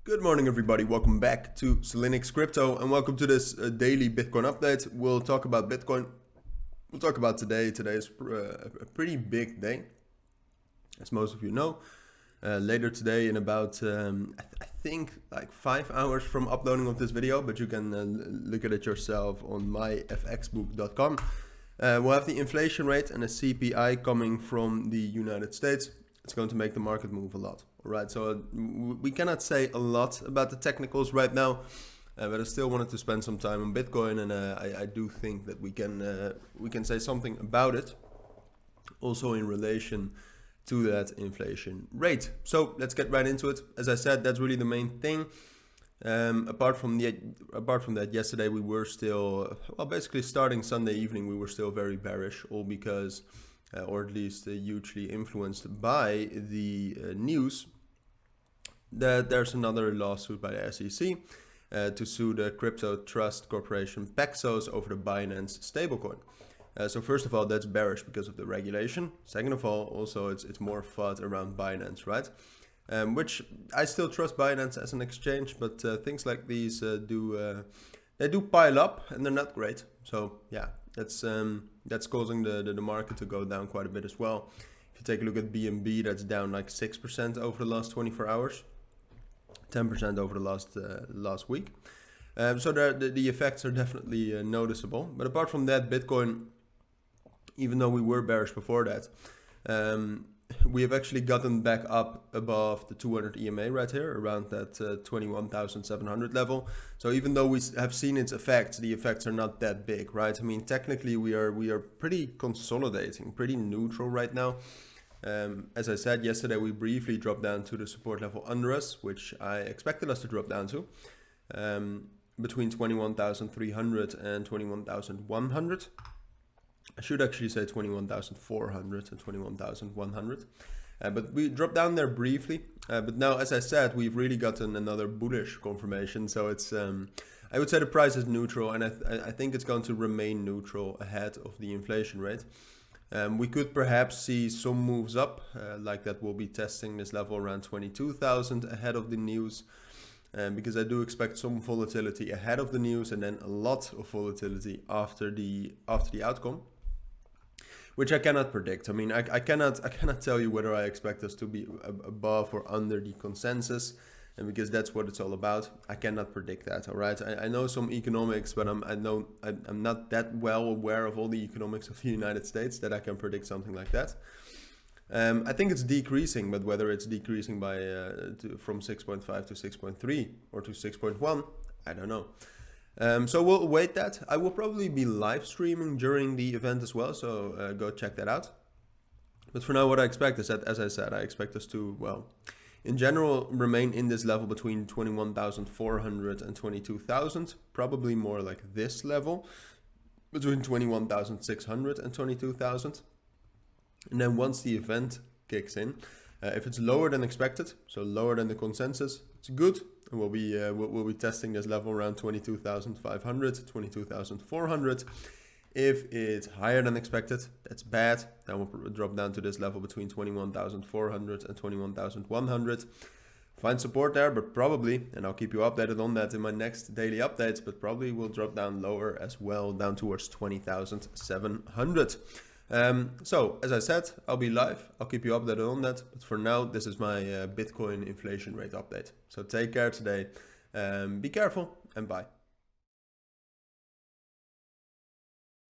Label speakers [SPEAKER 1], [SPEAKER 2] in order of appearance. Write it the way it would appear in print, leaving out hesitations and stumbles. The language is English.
[SPEAKER 1] Good morning, everybody. Welcome back to Cilinix Crypto and welcome to this daily Bitcoin update. We'll talk about Bitcoin. We'll talk about today. Today is a pretty big day, as most of you know. Later today, in about, I think, like 5 hours from uploading of this video, but you can look at it yourself on myfxbook.com. We'll have the inflation rate and the CPI coming from the United States. It's going to make the market move a lot. Right, so we cannot say a lot about the technicals right now, but I still wanted to spend some time on Bitcoin, and I do think that we can say something about it, also in relation to that inflation rate. So let's get right into it. As I said, that's really the main thing. Apart from that, yesterday we were still, well, basically starting Sunday evening, we were still very bearish, all because, or at least hugely influenced by the news that there's another lawsuit by the SEC to sue the crypto trust corporation Paxos over the Binance stablecoin. So first of all, that's bearish because of the regulation. Second of all, also it's more FUD around Binance, right? Which I still trust Binance as an exchange, but things like these they do pile up and they're not great. So yeah, that's causing the market to go down quite a bit as well. If you take a look at BNB, that's down like 6% over the last 24 hours. 10% over the last week. So the effects are definitely noticeable. But apart from that, Bitcoin, even though we were bearish before that, we have actually gotten back up above the 200 EMA right here, around that 21,700 level. So even though we have seen its effects, the effects are not that big, right? I mean, technically we are pretty consolidating, pretty neutral right now. As I said yesterday, we briefly dropped down to the support level under us, which I expected us to drop down to, between 21,300 and 21,100. I should actually say 21,400 and 21,100. But we dropped down there briefly. But now, as I said, we've really gotten another bullish confirmation. So it's, I would say the price is neutral, and I think it's going to remain neutral ahead of the inflation rate. We could perhaps see some moves up, like that we'll be testing this level around 22,000 ahead of the news, because I do expect some volatility ahead of the news and then a lot of volatility after the outcome, which I cannot predict. I mean, I cannot tell you whether I expect us to be above or under the consensus, and because that's what it's all about, I cannot predict that. All right, I know some economics, but I'm not that well aware of all the economics of the United States that I can predict something like that. I think it's decreasing, but whether it's decreasing by from 6.5 to 6.3 or to 6.1, I don't know. So we'll await that. I will probably be live streaming during the event as well, so go check that out. But for now, what I expect is that, as I said, I expect us to, well, in general, remain in this level between 21,400 and 22,000, probably more like this level, between 21,600 and 22,000. And then once the event kicks in, if it's lower than expected, so lower than the consensus, it's good. And we'll be testing this level around 22,500, 22,400. If it's higher than expected, that's bad. Then we'll drop down to this level between 21,400 and 21,100. Find support there, but probably, and I'll keep you updated on that in my next daily updates, but probably will drop down lower as well, down towards 20,700. So, as I said, I'll be live. I'll keep you updated on that. But for now, this is my Bitcoin inflation rate update. So take care today. Be careful and bye.